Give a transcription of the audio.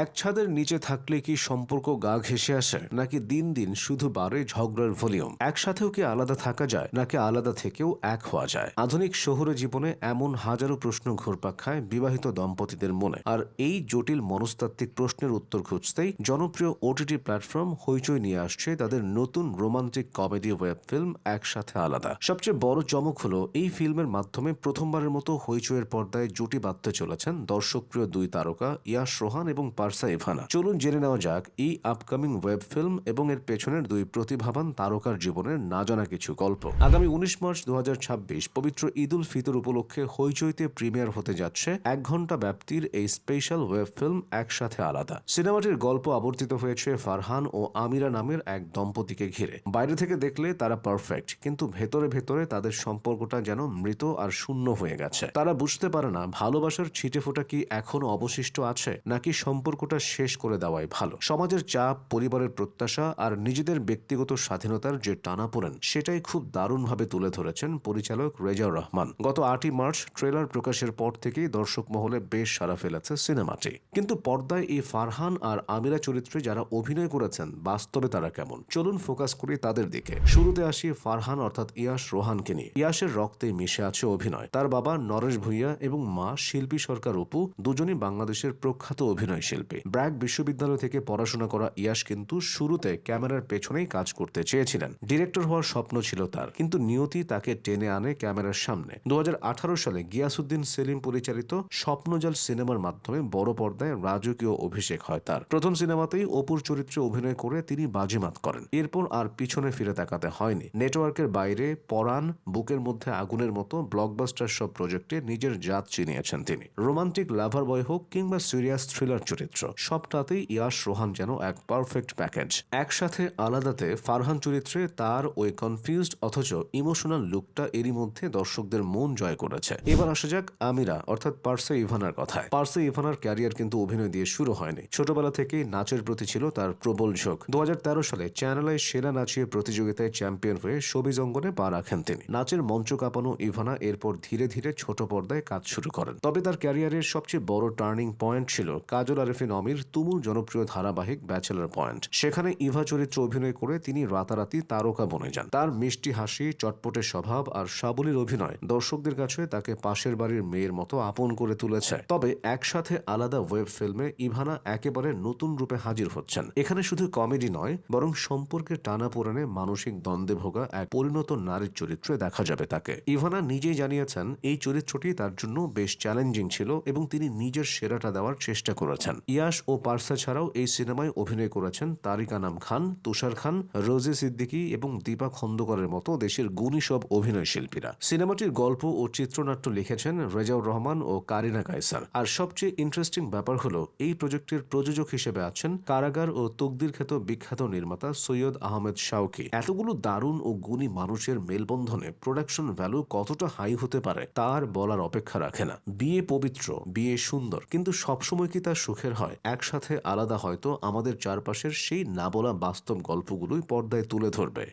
এক ছাদের নিচে থাকলে কি সম্পর্ক গা ঘেঁষে আসে, নাকি দিন দিন শুধু বাড়ে ঝগড়ার ভলিউম? একসাথেও কি আলাদা থাকা যায়, নাকি আলাদা থেকেও এক হওয়া যায়? আধুনিক শহুরে জীবনে এমন হাজারো প্রশ্ন ঘুরপাক খায় বিবাহিত দম্পতিদের মনে। আর এই জটিল মনস্তাত্ত্বিক প্রশ্নের উত্তর খুঁজতেই জনপ্রিয় ওটিটি প্ল্যাটফর্ম হইচই নিয়ে আসছে তাদের নতুন রোমান্টিক কমেডি ওয়েব ফিল্ম একসাথে আলাদা। সবচেয়ে বড় চমক হলো এই ফিল্মের মাধ্যমে প্রথমবারের মতো হইচইয়ের পর্দায় জুটি বাঁধতে চলেছেন দর্শকপ্রিয় দুই তারকা ইয়াশ রোহান এবং পারসা ইভানা। চলুন জেনে নেওয়া যাক এই আপকামিং ওয়েব ফিল্ম এবং এর পেছনের দুই প্রতিভাবান তারকার জীবনের না জানা কিছু গল্প। আগামী 19 মার্চ 2026 পবিত্র ঈদ উল ফিতর উপলক্ষে হইচইতে প্রিমিয়ার হতে যাচ্ছে 1 ঘন্টা ব্যাপ্তির এই স্পেশাল ওয়েব ফিল্ম একসাথে আলাদা। সিনেমাটির গল্প আবর্তিত হয়েছে ফারহান ও আমিরা নামের এক দম্পতিকে ঘিরে। বাইরে থেকে দেখলে তারা পারফেক্ট, কিন্তু ভেতরে ভেতরে তাদের সম্পর্কটা যেন মৃত আর শূন্য হয়ে গেছে। তারা বুঝতে পারে না ভালোবাসার ছিটেফোঁটা কি এখনো অবশিষ্ট আছে, নাকি সম্পর্কটা শেষ করে দেওয়াই ভালো। সমাজের চাপ, পরিবারের প্রত্যাশা আর নিজেদের ব্যক্তিগত স্বাধীনতার যে টানাপোড়েন, সেটাই খুব দারুণভাবে তুলে ধরেছেন পরিচালক রেজাউর রহমান। গত 8ই মার্চ ট্রেলার প্রকাশের পর থেকেই দর্শক মহলে বেশ সাড়া ফেলেছে সিনেমাটি। কিন্তু পর্দায় এই ফারহান আর আমিরা চরিত্রে যারা অভিনয় করেছেন, বাস্তবে তারা কেমন? চলুন ফোকাস করি তাদের দিকে। শুরুতে আসি ফারহান অর্থাৎ ইয়াশ রোহানকে নিয়ে। ইয়াশের রক্তে মিশে আছে অভিনয়। তার বাবা নরেশ ভূঁইয়া এবং মা শিল্পী সরকার অপু দুজনই বাংলাদেশের প্রখ্যাত অভিনয় শিল্পী। ব্র্যাক বিশ্ববিদ্যালয় থেকে পড়াশোনা করা ইয়াশ কিন্তু শুরুতে ক্যামেরার পেছনেই কাজ করতে চেয়েছিলেন। ডিরেক্টর হওয়ার স্বপ্ন ছিল তার, কিন্তু নিয়তি তাকে টেনে আনে ক্যামেরার সামনে। 2018 সালে গিয়াসউদ্দিন সেলিম পরিচালিত স্বপ্নজাল সিনেমার মাধ্যমে বড় পর্দায় রাজকীয় অভিষেক হয় তার। প্রথম সিনেমাতেই অপুর চরিত্রে অভিনয় করে তিনি বাজিমাত করেন। এরপর আর পিছনে ফিরে তাকাতে হয়নি। নেটওয়ার্কের বাইরে পরাণ, বুকের মধ্যে আগুনের মতো ব্লকবাস্টার সব প্রজেক্টে নিজের জাত চিনিয়েছেন তিনি। রোমান্টিক লাভার বয় হোক কিংবা সিরিয়াস থ্রিলার চরিত্র, সবটাতেই ইয়াশ রোহান যেন এক পারফেক্ট প্যাকেজ। একসাথে আলাদাতে ফারহান চরিত্রে তার ওই কনফিউজড অথচ ইমোশনাল লুকটা এরই মধ্যে দর্শকদের মন জয় করেছে। এবার আসা যাক আমিরা অর্থাৎ পারসা ইভানার কথায়। পারসা ইভানার ক্যারিয়ার কিন্তু অভিনয় দিয়ে শুরু হয়নি। ছোটবেলা থেকেই নাচের প্রতি ছিল তার প্রবল ঝোঁক। 2013 সালে চ্যানেলায় সেরা নাচিয়ে প্রতিযোগিতায় চ্যাম্পিয়ন হয়ে শোবিজ অঙ্গনে পা রাখেন তিনি। নাচের মঞ্চ কাঁপানো ইভানা এরপর ধীরে ধীরে ছোট পর্দায় কাজ শুরু করেন। তবে তার ক্যারিয়ারের সবচেয়ে বড় টার্নিং পয়েন্ট ছিল কাজল আরেফিন অমির তুমুল জনপ্রিয় ধারাবাহিক ব্যাচেলর পয়েন্ট। সেখানে ইভা চরিত্র অভিনয় করে তিনি রাতারাতি তারকা বনে যান। তার মিষ্টি হাসি, চটপটে স্বভাব আর সাবলীল অভিনয় দর্শকদের কাছে তাকে পাশের বাড়ির মেয়ের মতো আপন করে তুলেছে। তবে একসাথে আলাদা ওয়েব ফিল্মে ইভানা একেবারে নতুন রূপে হাজির হচ্ছেন। এখানে শুধু কমেডি নয়, বরং সম্পর্কের টানাপোড়েনে মানসিক দ্বন্দ্বে ভোগা এক পরিণত নারীর চরিত্রে দেখা যাবে তাকে। ইভানা নিজেই জানিয়েছেন এই চরিত্রটি তার জন্য বেশ চ্যালেঞ্জিং ছিল এবং তিনি নিজের সেরাটা দেওয়ার চেষ্টা করেছেন। ইয়াশ ও পারসা ছাড়াও এই সিনেমায় অভিনয় করেছেন তারিক আনাম খান, তুষার খান, রোজি সিদ্দিকী এবং দীপা খন্দকারের মতো দেশের গুণী সব অভিনয় শিল্পীরা। সিনেমাটির গল্প ও চিত্রনাট্য লিখেছেন রেজাউর রহমান ও কারিনা কায়সার। আর সবচেয়ে ইন্টারেস্টিং ব্যাপার হলো এই প্রজেক্টের প্রযোজক হিসেবে আছেন কারাগার ও তকদির খ্যাত বিখ্যাত নির্মাতা সৈয়দ আহমেদ শাওকি। এতগুলো দারুণ ও গুণী মানুষের মেলবন্ধনে প্রোডাকশন ভ্যালু কতটা হাই হতে পারে তার বলার অপেক্ষা রাখে না। বিয়ে পবিত্র, বিয়ে সুন্দর, কিন্তু সবসময় কি তা সুখের হয়? একসাথে আলাদা হয়তো আমাদের চারপাশের সেই না বলা বাস্তব গল্পগুলোই পর্দায় তুলে ধরবে।